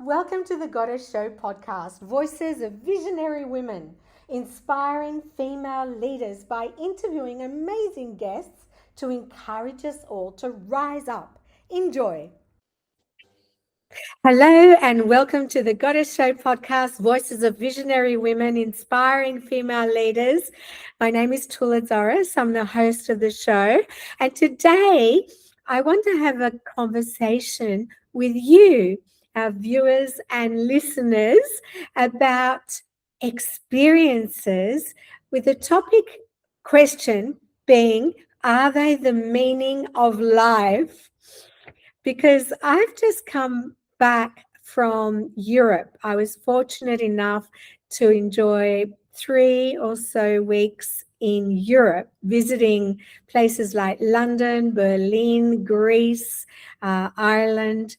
Welcome to the Goddess Show podcast, voices of visionary women, inspiring female leaders by interviewing amazing guests to encourage us all to rise up. Enjoy. Hello, and welcome to the Goddess Show podcast, voices of visionary women, inspiring female leaders. My name is Tula Tzoras. I'm the host of the show. And today I want to have a conversation with you, our viewers and listeners, about experiences, with the topic question being, are they the meaning of life? Because I've just come back from Europe. I was fortunate enough to enjoy 3 or so weeks in Europe, visiting places like London, Berlin, Greece, Ireland,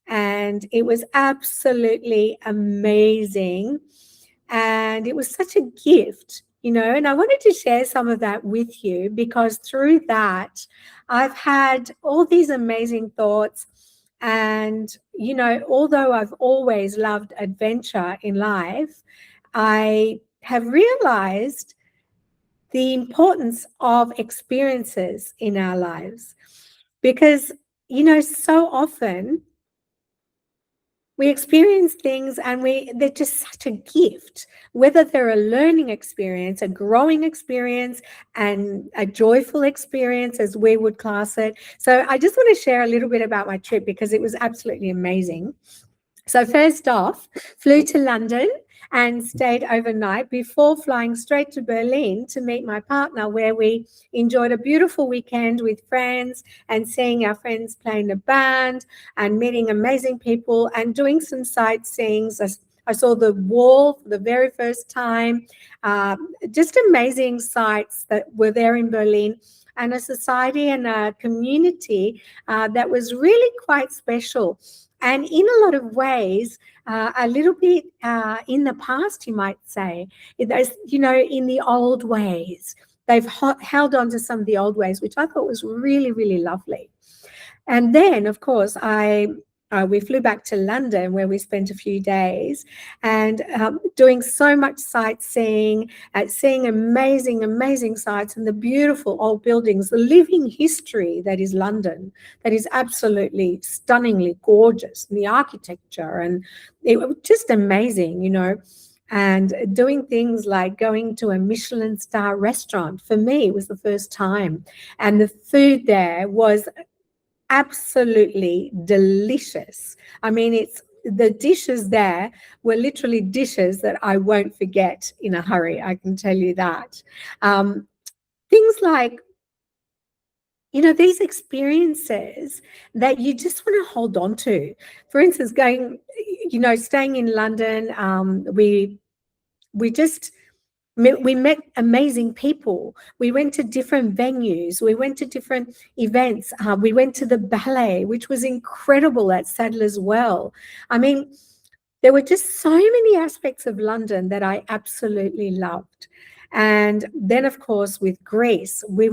and it was absolutely amazing. And it was such a gift, and I wanted to share some of that with you because through that, I've had all these amazing thoughts. And, although I've always loved adventure in life, I have realized the importance of experiences in our lives because, so often we experience things and they're just such a gift, whether they're a learning experience, a growing experience, and a joyful experience, as we would class it. So I just want to share a little bit about my trip because it was absolutely amazing. So first off, flew to London and stayed overnight before flying straight to Berlin to meet my partner, where we enjoyed a beautiful weekend with friends and seeing our friends playing the band and meeting amazing people and doing some sightseeing. I saw the wall for the very first time, just amazing sights that were there in Berlin, and a society and a community that was really quite special. And in a lot of ways, a little bit in the past, you might say, there's, in the old ways, they've held on to some of the old ways, which I thought was really, really lovely. And then, of course, we flew back to London, where we spent a few days and doing so much sightseeing, seeing amazing, amazing sights and the beautiful old buildings, the living history that is London, that is absolutely stunningly gorgeous, and the architecture, and it was just amazing, and doing things like going to a Michelin-star restaurant. For me, it was the first time, and the food there was absolutely delicious. I mean, the dishes there were literally dishes that I won't forget in a hurry, I can tell you that. Things like, these experiences that you just want to hold on to. For instance, staying in London, we met amazing people. We went to different venues. We went to different events. We went to the ballet, which was incredible at Sadler's Well. I mean, there were just so many aspects of London that I absolutely loved. And then, of course, with Greece, we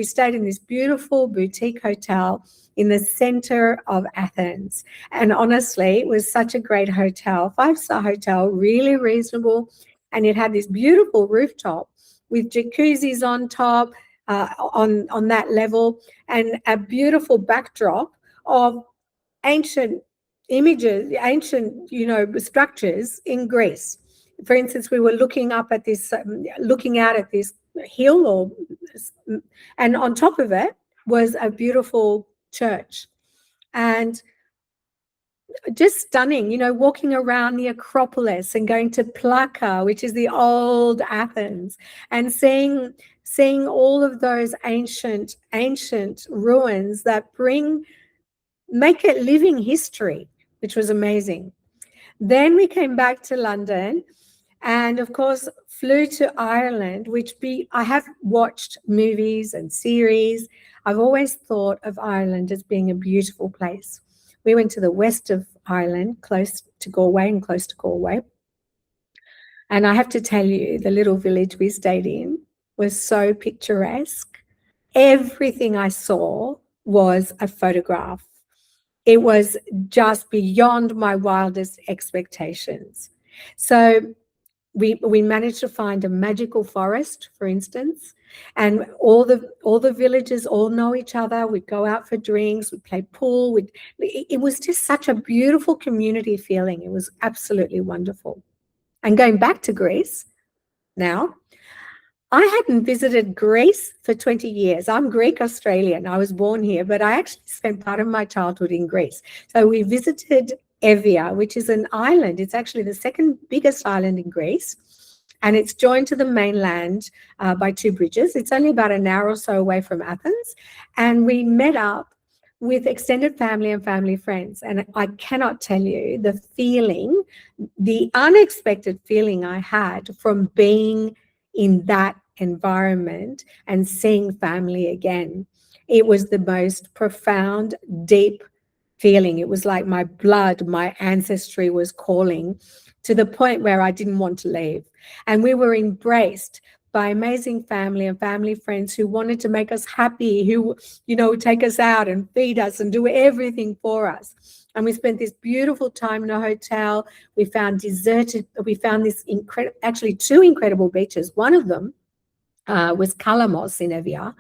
stayed in this beautiful boutique hotel in the center of Athens. And honestly, it was such a great hotel, 5-star hotel, really reasonable. And it had this beautiful rooftop with jacuzzis on top, on that level, and a beautiful backdrop of ancient images, ancient, structures in Greece. For instance, we were looking out at this hill, and on top of it was a beautiful church. And just stunning, walking around the Acropolis and going to Plaka, which is the old Athens, and seeing all of those ancient ruins that make it living history, which was amazing. Then we came back to London and, of course, flew to Ireland, I have watched movies and series. I've always thought of Ireland as being a beautiful place. We went to the west of Ireland, close to Galway. And I have to tell you, the little village we stayed in was so picturesque. Everything I saw was a photograph. it was just beyond my wildest expectations. So we managed to find a magical forest, for instance, and all the villagers all know each other. We'd go out for drinks, we'd play pool. It was just such a beautiful community feeling. It was absolutely wonderful. And going back to Greece now, I hadn't visited Greece for 20 years. I'm Greek Australian. I was born here, but I actually spent part of my childhood in Greece. So we visited Evia, which is an island. It's actually the second biggest island in Greece, and it's joined to the mainland by two bridges. It's only about an hour or so away from Athens, and we met up with extended family and family friends. And I cannot tell you the feeling, the unexpected feeling I had from being in that environment and seeing family again. It was the most profound, deep feeling. It was like my blood, my ancestry was calling, to the point where I didn't want to leave. And we were embraced by amazing family and family friends who wanted to make us happy, who, would take us out and feed us and do everything for us. And we spent this beautiful time in a hotel. We found this actually two incredible beaches. One of them was Kalamos in Evia.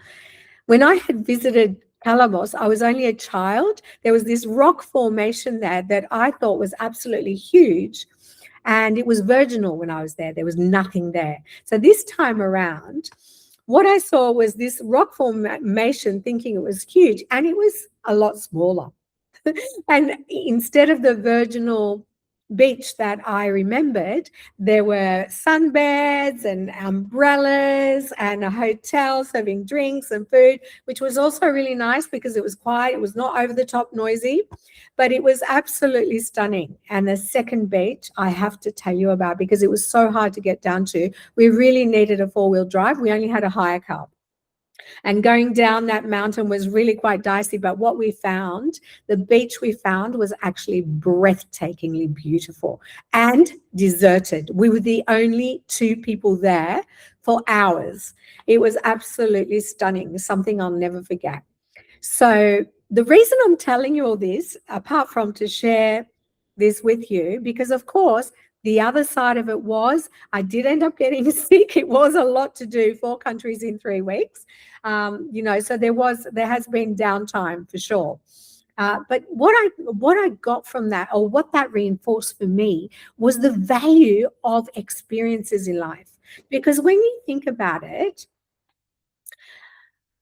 When I had visited Kalamos, I was only a child. There was this rock formation there that I thought was absolutely huge. And it was virginal when I was there. There was nothing there. So this time around, what I saw was this rock formation, thinking it was huge, and it was a lot smaller. And instead of the virginal beach that I remembered, there were sunbeds and umbrellas and a hotel serving drinks and food, which was also really nice because it was quiet. It was not over the top noisy, but it was absolutely stunning. And the second beach I have to tell you about, because it was so hard to get down to. We really needed a four-wheel drive. We only had a hire car. And going down that mountain was really quite dicey. But what we found, the beach we found, was actually breathtakingly beautiful and deserted. We were the only two people there for hours. It was absolutely stunning, something I'll never forget. So the reason I'm telling you all this, apart from to share this with you, because of course, the other side of it was I did end up getting sick. It was a lot to do, 4 countries in 3 weeks. So there has been downtime for sure. But what I got from that, or what that reinforced for me, was the value of experiences in life. Because when you think about it,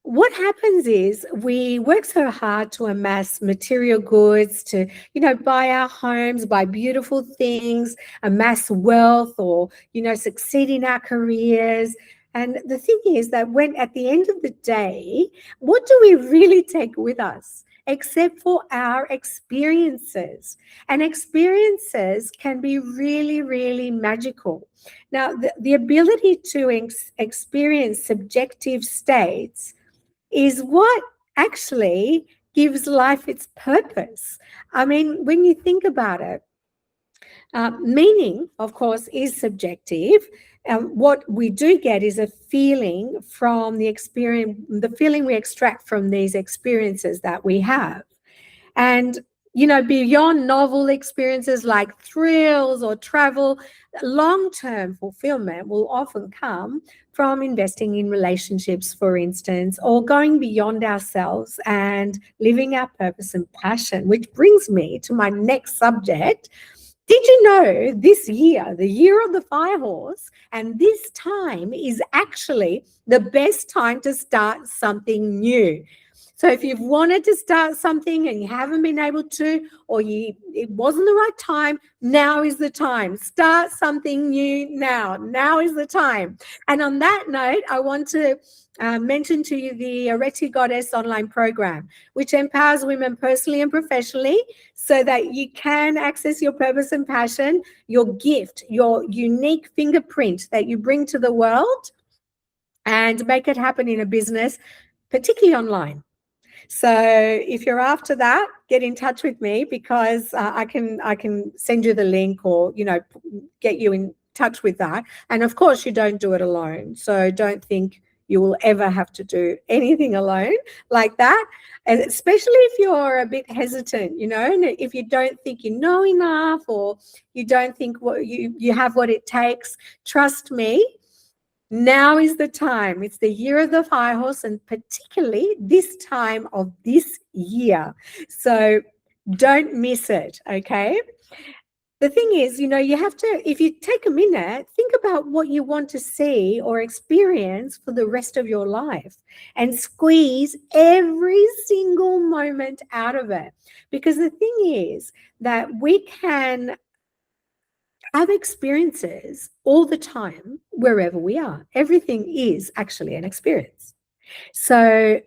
what happens is we work so hard to amass material goods, to, buy our homes, buy beautiful things, amass wealth, or, succeed in our careers. And the thing is that when at the end of the day, what do we really take with us? Except for our experiences. And experiences can be really, really magical. Now, the ability to experience subjective states is what actually gives life its purpose. I mean, when you think about it, meaning, of course, is subjective. What we do get is a feeling from the experience, the feeling we extract from these experiences that we have. And, beyond novel experiences like thrills or travel, long-term fulfillment will often come from investing in relationships, for instance, or going beyond ourselves and living our purpose and passion, which brings me to my next subject. Did you know this year, the year of the fire horse, and this time is actually the best time to start something new? So if you've wanted to start something and you haven't been able to, or it wasn't the right time, now is the time. Start something new now. Now is the time. And on that note, I want to mention to you the Erected Goddess online program, which empowers women personally and professionally so that you can access your purpose and passion, your gift, your unique fingerprint that you bring to the world, and make it happen in a business, particularly online. So if you're after that, get in touch with me, because I can send you the link, or, get you in touch with that. And of course, you don't do it alone. So don't think, you will ever have to do anything alone like that. And especially if you're a bit hesitant, and if you don't think you know enough, or you don't think what you have what it takes, trust me, now is the time. It's the year of the fire horse, and particularly this time of this year. So don't miss it, okay? The thing is, you have to, if you take a minute, think about what you want to see or experience for the rest of your life, and squeeze every single moment out of it. Because the thing is that we can have experiences all the time wherever we are. Everything is actually an experience. So,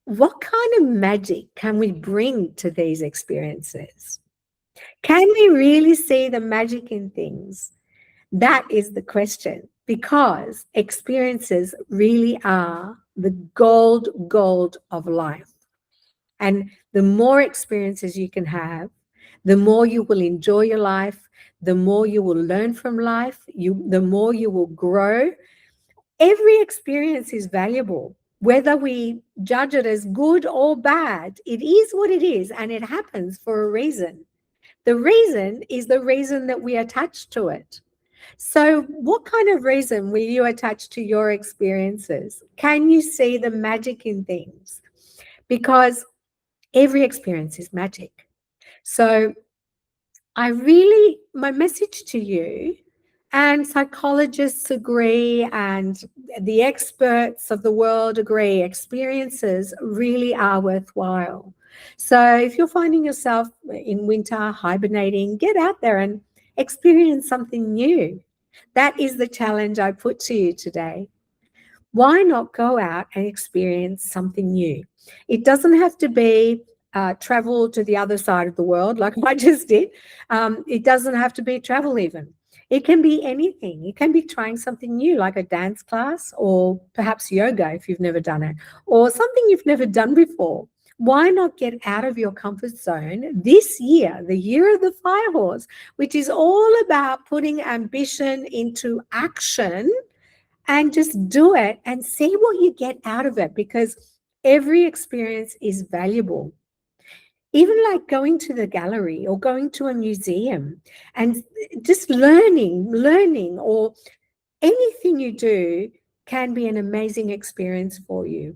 what kind of magic can we bring to these experiences? Can we really see the magic in things? That is the question, because experiences really are the gold of life. And the more experiences you can have, the more you will enjoy your life, the more you will learn from life, the more you will grow. Every experience is valuable, whether we judge it as good or bad. It is what it is, and it happens for a reason. The reason is the reason that we attach to it. So, what kind of reason will you attach to your experiences? Can you see the magic in things? Because every experience is magic. So, my message to you, and psychologists agree, and the experts of the world agree, experiences really are worthwhile. So if you're finding yourself in winter hibernating, get out there and experience something new. That is the challenge I put to you today. Why not go out and experience something new? It doesn't have to be travel to the other side of the world like I just did. It doesn't have to be travel even. It can be anything. It can be trying something new, like a dance class, or perhaps yoga if you've never done it, or something you've never done before. Why not get out of your comfort zone this year, the year of the fire horse, which is all about putting ambition into action, and just do it and see what you get out of it, because every experience is valuable. Even like going to the gallery or going to a museum and just learning, or anything you do can be an amazing experience for you,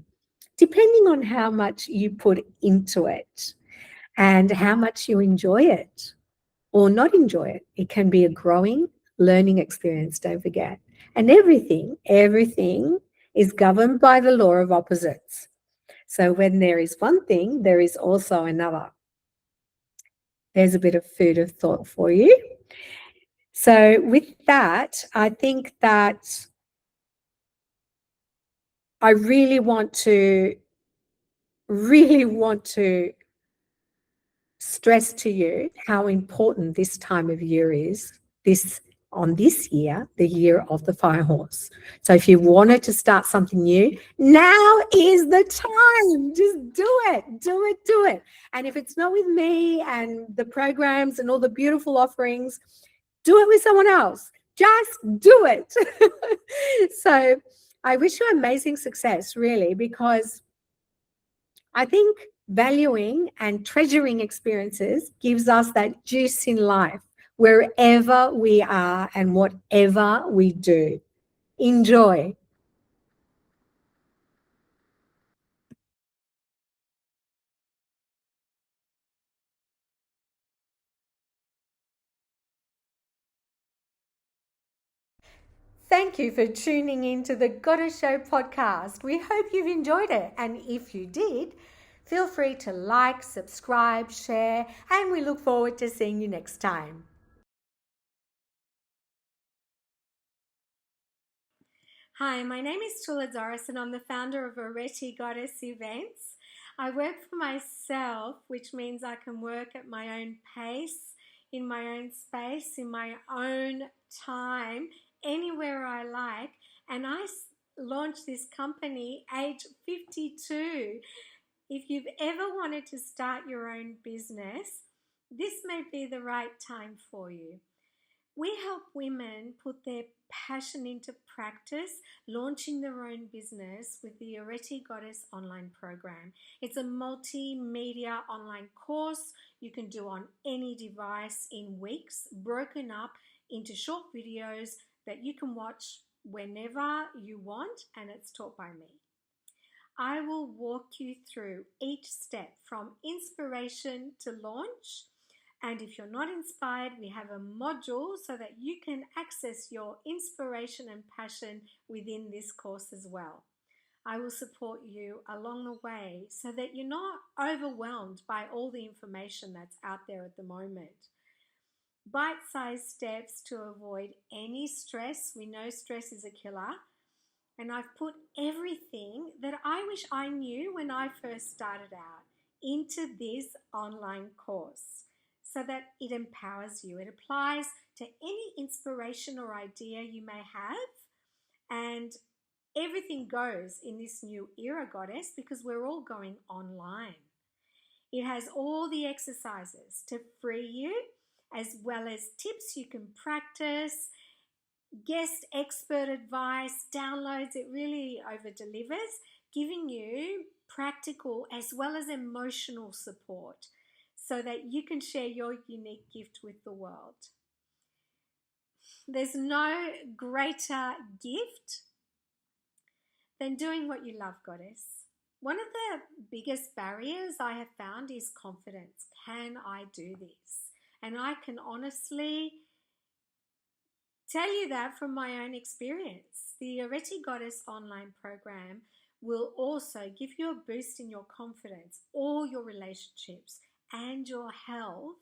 depending on how much you put into it and how much you enjoy it or not enjoy it. It can be a growing, learning experience, don't forget. And everything is governed by the law of opposites. So when there is one thing, there is also another. There's a bit of food of thought for you. So with that, I think that I really want to stress to you how important this time of year is, this year, the year of the fire horse. So if you wanted to start something new, now is the time. Just do it. And if it's not with me and the programs and all the beautiful offerings, do it with someone else. Just do it. So I wish you amazing success, really, because I think valuing and treasuring experiences gives us that juice in life wherever we are and whatever we do. Enjoy. Thank you for tuning in to the Goddess Show podcast. We hope you've enjoyed it. And if you did, feel free to like, subscribe, share, and we look forward to seeing you next time. Hi, my name is Tula Tzoras, and I'm the founder of Already Goddess Events. I work for myself, which means I can work at my own pace, in my own space, in my own time, anywhere I like. And I launched this company age 52. If you've ever wanted to start your own business, this may be the right time for you. We help women put their passion into practice, launching their own business with the Arete Goddess online program. It's a multimedia online course you can do on any device in weeks, broken up into short videos that you can watch whenever you want, and it's taught by me. I will walk you through each step from inspiration to launch. And if you're not inspired, we have a module so that you can access your inspiration and passion within this course as well. I will support you along the way so that you're not overwhelmed by all the information that's out there at the moment. Bite-sized steps to avoid any stress. We know stress is a killer. And I've put everything that I wish I knew when I first started out into this online course so that it empowers you. It applies to any inspiration or idea you may have, and everything goes in this new era, Goddess, because we're all going online. It has all the exercises to free you, as well as tips you can practice, guest expert advice, downloads. It really over delivers, giving you practical as well as emotional support so that you can share your unique gift with the world. There's no greater gift than doing what you love, Goddess. One of the biggest barriers I have found is confidence. Can I do this? And I can honestly tell you that from my own experience. The Arete Goddess online program will also give you a boost in your confidence, all your relationships, and your health,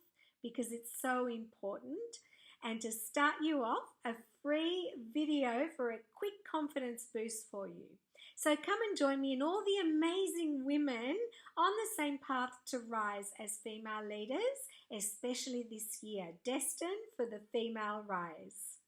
because it's so important. And to start you off, a free video for a quick confidence boost for you. So come and join me and all the amazing women on the same path to rise as female leaders, especially this year, destined for the female rise.